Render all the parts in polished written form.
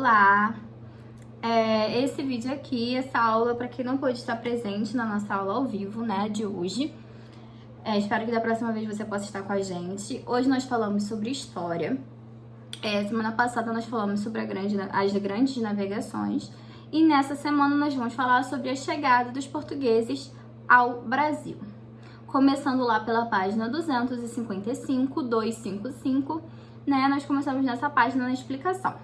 Olá! Esse vídeo aqui, essa aula, para quem não pôde estar presente na nossa aula ao vivo, né, de hoje. Espero que da próxima vez você possa estar com a gente. Hoje nós falamos sobre história. Semana passada nós falamos sobre as grandes navegações. E nessa semana nós vamos falar sobre a chegada dos portugueses ao Brasil. Começando lá pela página 255, né, nós começamos nessa página na explicação.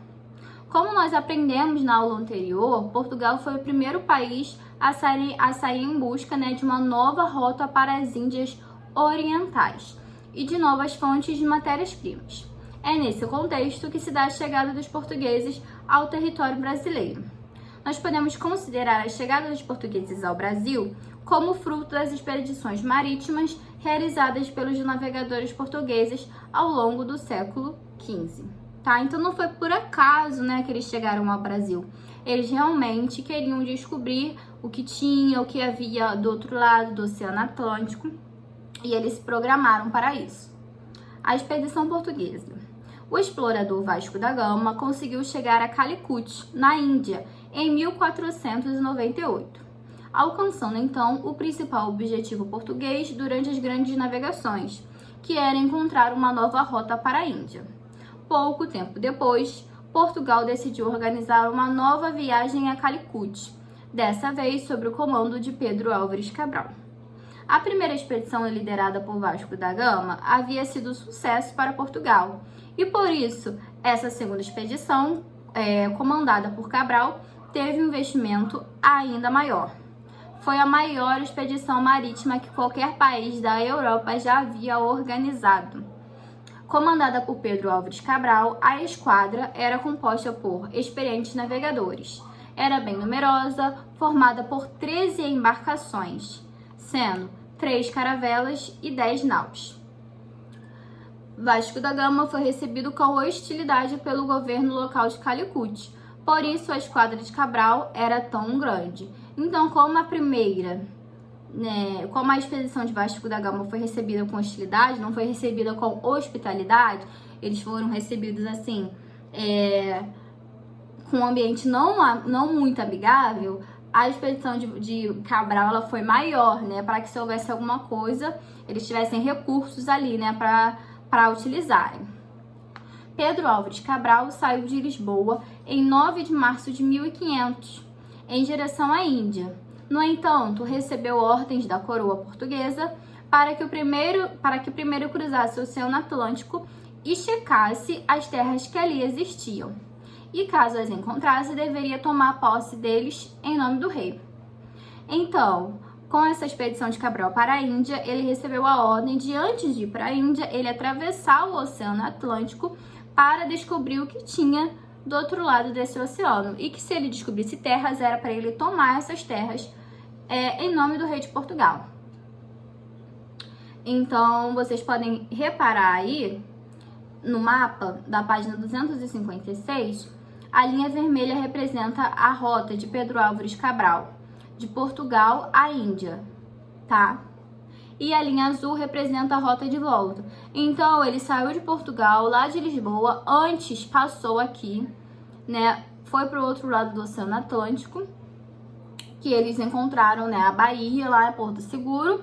Como nós aprendemos na aula anterior, Portugal foi o primeiro país a sair em busca, né, de uma nova rota para as Índias Orientais e de novas fontes de matérias-primas. É nesse contexto que se dá a chegada dos portugueses ao território brasileiro. Nós podemos considerar a chegada dos portugueses ao Brasil como fruto das expedições marítimas realizadas pelos navegadores portugueses ao longo do século XV. Tá? Então não foi por acaso, né, que eles chegaram ao Brasil. Eles realmente queriam descobrir o que tinha, o que havia do outro lado do Oceano Atlântico, e eles se programaram para isso. A expedição portuguesa. O explorador Vasco da Gama conseguiu chegar a Calicut, na Índia, em 1498, alcançando então o principal objetivo português durante as grandes navegações, que era encontrar uma nova rota para a Índia. Pouco tempo depois, Portugal decidiu organizar uma nova viagem a Calicut, dessa vez sob o comando de Pedro Álvares Cabral. A primeira expedição liderada por Vasco da Gama havia sido um sucesso para Portugal, e por isso, essa segunda expedição, comandada por Cabral, teve um investimento ainda maior. Foi a maior expedição marítima que qualquer país da Europa já havia organizado. Comandada por Pedro Álvares Cabral, a esquadra era composta por experientes navegadores. Era bem numerosa, formada por 13 embarcações, sendo 3 caravelas e 10 naus. Vasco da Gama foi recebido com hostilidade pelo governo local de Calicut, por isso a esquadra de Cabral era tão grande. Então, como a expedição de Vasco da Gama foi recebida com hostilidade, não foi recebida com hospitalidade, eles foram recebidos assim, com um ambiente não muito amigável, a expedição de Cabral ela foi maior, né, para que se houvesse alguma coisa, eles tivessem recursos ali, né, para utilizarem. Pedro Álvares Cabral saiu de Lisboa em 9 de março de 1500, em direção à Índia. No entanto, recebeu ordens da coroa portuguesa para que primeiro cruzasse o Oceano Atlântico e checasse as terras que ali existiam. E caso as encontrasse, deveria tomar posse deles em nome do rei. Então, com essa expedição de Cabral para a Índia, ele recebeu a ordem de, antes de ir para a Índia, ele atravessar o Oceano Atlântico para descobrir o que tinha do outro lado desse oceano. E que se ele descobrisse terras, era para ele tomar essas terras em nome do rei de Portugal. Então, vocês podem reparar aí, no mapa da página 256, a linha vermelha representa a rota de Pedro Álvares Cabral, de Portugal à Índia, tá? E a linha azul representa a rota de volta. Então, ele saiu de Portugal, lá de Lisboa, antes passou aqui, né? Foi para o outro lado do Oceano Atlântico, que eles encontraram, né, a Bahia, lá em Porto Seguro.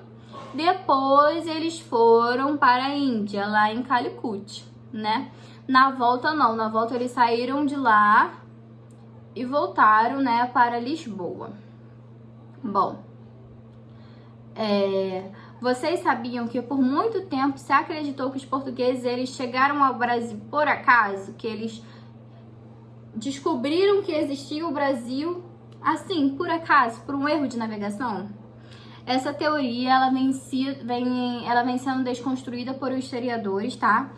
Depois, eles foram para a Índia, lá em Calicut, né? Na volta, não. Na volta, eles saíram de lá e voltaram, né, para Lisboa. Bom, vocês sabiam que por muito tempo se acreditou que os portugueses eles chegaram ao Brasil por acaso? Que eles descobriram que existia o Brasil assim, por acaso, por um erro de navegação? Essa teoria ela vem sendo desconstruída por historiadores, tá?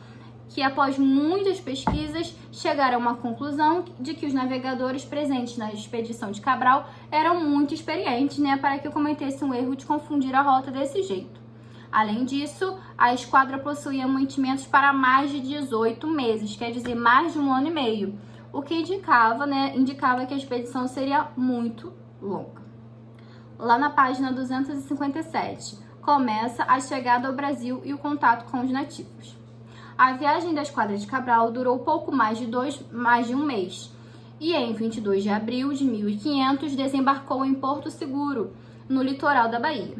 Que após muitas pesquisas chegaram a uma conclusão de que os navegadores presentes na expedição de Cabral eram muito experientes, né, para que cometesse um erro de confundir a rota desse jeito. Além disso, a esquadra possuía mantimentos para mais de 18 meses, quer dizer, mais de 1 ano e meio, o que indicava que a expedição seria muito longa. Lá na página 257, começa a chegada ao Brasil e o contato com os nativos. A viagem da esquadra de Cabral durou pouco mais de um mês e em 22 de abril de 1500 desembarcou em Porto Seguro, no litoral da Bahia.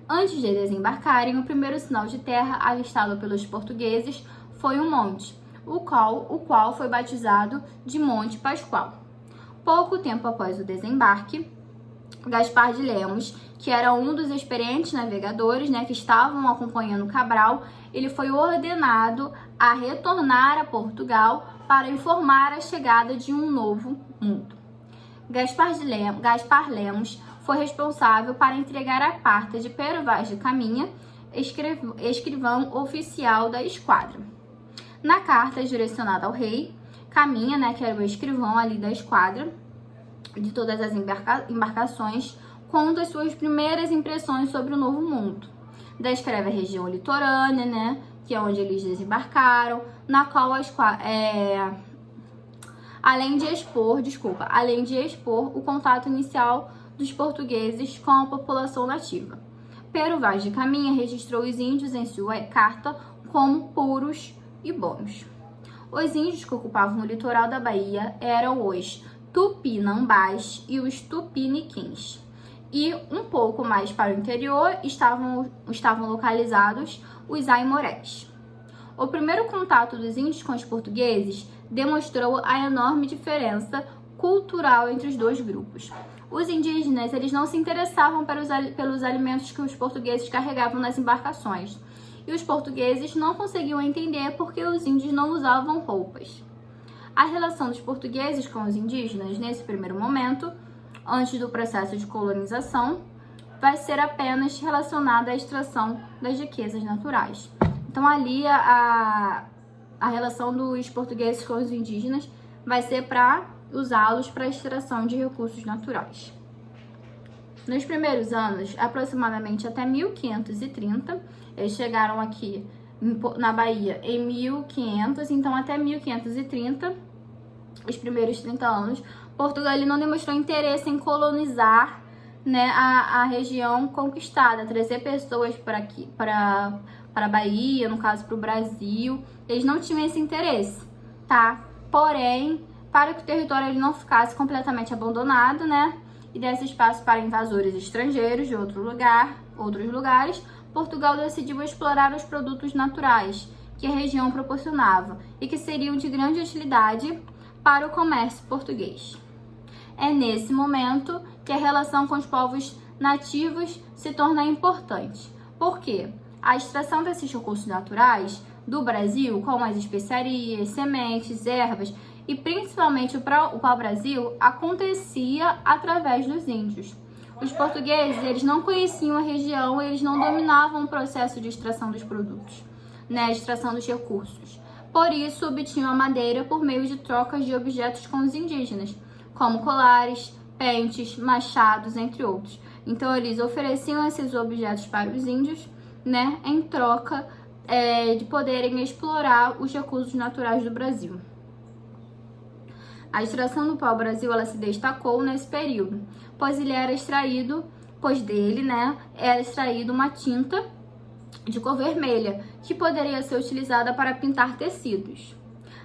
Antes de desembarcarem, o primeiro sinal de terra avistado pelos portugueses foi um monte, o qual foi batizado de Monte Pascoal. Pouco tempo após o desembarque, Gaspar de Lemos, que era um dos experientes navegadores, que estavam acompanhando Cabral, ele foi ordenado a retornar a Portugal para informar a chegada de um novo mundo. Gaspar Lemos foi responsável para entregar a carta de Pero Vaz de Caminha, escrivão oficial da esquadra. Na carta direcionada ao rei, Caminha, que era o escrivão ali da esquadra, de todas as embarcações, conta as suas primeiras impressões sobre o Novo Mundo. Descreve a região litorânea, que é onde eles desembarcaram, na qual além de expor o contato inicial dos portugueses com a população nativa. Pero Vaz de Caminha registrou os índios em sua carta como puros e bons. Os índios que ocupavam o litoral da Bahia eram os Tupinambás e os Tupiniquins. E um pouco mais para o interior estavam localizados os Aimorés. O primeiro contato dos índios com os portugueses demonstrou a enorme diferença cultural entre os dois grupos. Os indígenas eles não se interessavam pelos alimentos que os portugueses carregavam nas embarcações, e os portugueses não conseguiam entender por que os índios não usavam roupas. A relação dos portugueses com os indígenas, nesse primeiro momento, antes do processo de colonização, vai ser apenas relacionada à extração das riquezas naturais. Então, ali, a relação dos portugueses com os indígenas vai ser para usá-los para a extração de recursos naturais. Nos primeiros anos, aproximadamente até 1530, eles chegaram aqui na Bahia em 1500, então até 1530, os primeiros 30 anos, Portugal não demonstrou interesse em colonizar, a região conquistada, trazer pessoas para aqui, para a Bahia, no caso para o Brasil. Eles não tinham esse interesse, tá? Porém, para que o território ele não ficasse completamente abandonado, e desse espaço para invasores estrangeiros de outros lugares, Portugal decidiu explorar os produtos naturais que a região proporcionava e que seriam de grande utilidade para o comércio português. É nesse momento que a relação com os povos nativos se torna importante. Por quê? A extração desses recursos naturais do Brasil, como as especiarias, sementes, ervas e principalmente o pau-brasil, acontecia através dos índios. Os portugueses eles não conheciam a região, eles não dominavam o processo de extração dos produtos, a extração dos recursos. Por isso, obtinham a madeira por meio de trocas de objetos com os indígenas, como colares, pentes, machados, entre outros. Então, eles ofereciam esses objetos para os índios, em troca de poderem explorar os recursos naturais do Brasil. A extração do pau-brasil ela se destacou nesse período, pois era extraído uma tinta de cor vermelha, que poderia ser utilizada para pintar tecidos.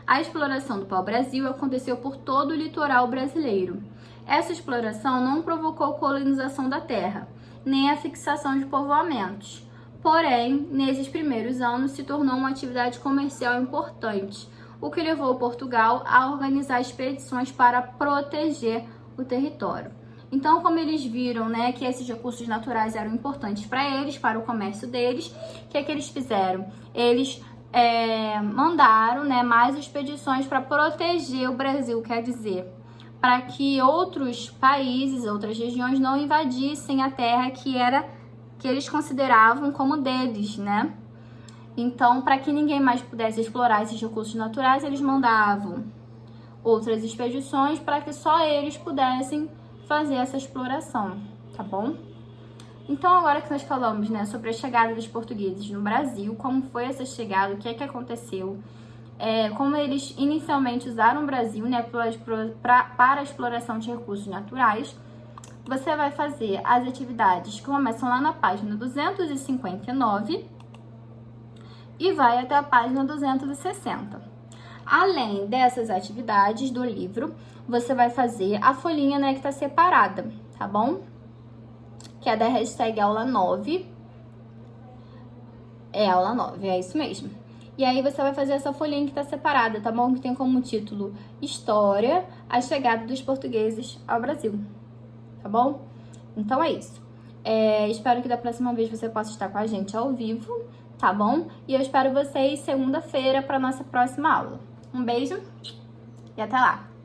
A exploração do pau-brasil aconteceu por todo o litoral brasileiro. Essa exploração não provocou colonização da terra, nem a fixação de povoamentos. Porém, nesses primeiros anos se tornou uma atividade comercial importante, o que levou Portugal a organizar expedições para proteger o território. Então, como eles viram, que esses recursos naturais eram importantes para eles, para o comércio deles, o que eles fizeram? Eles mandaram, mais expedições para proteger o Brasil, quer dizer, para que outros países, outras regiões não invadissem a terra que eles consideravam como deles, Então, para que ninguém mais pudesse explorar esses recursos naturais, eles mandavam outras expedições para que só eles pudessem fazer essa exploração, tá bom? Então, agora que nós falamos, sobre a chegada dos portugueses no Brasil, como foi essa chegada, o que aconteceu, como eles inicialmente usaram o Brasil, para a exploração de recursos naturais, você vai fazer as atividades que começam lá na página 259 e vai até a página 260. Além dessas atividades do livro, você vai fazer a folhinha, né, que tá separada, tá bom? Que é da hashtag aula 9. É aula 9, é isso mesmo. E aí você vai fazer essa folhinha que tá separada, tá bom? Que tem como título História, a chegada dos portugueses ao Brasil, tá bom? Então é isso. Espero que da próxima vez você possa estar com a gente ao vivo, tá bom? E eu espero vocês segunda-feira para nossa próxima aula. Um beijo e até lá!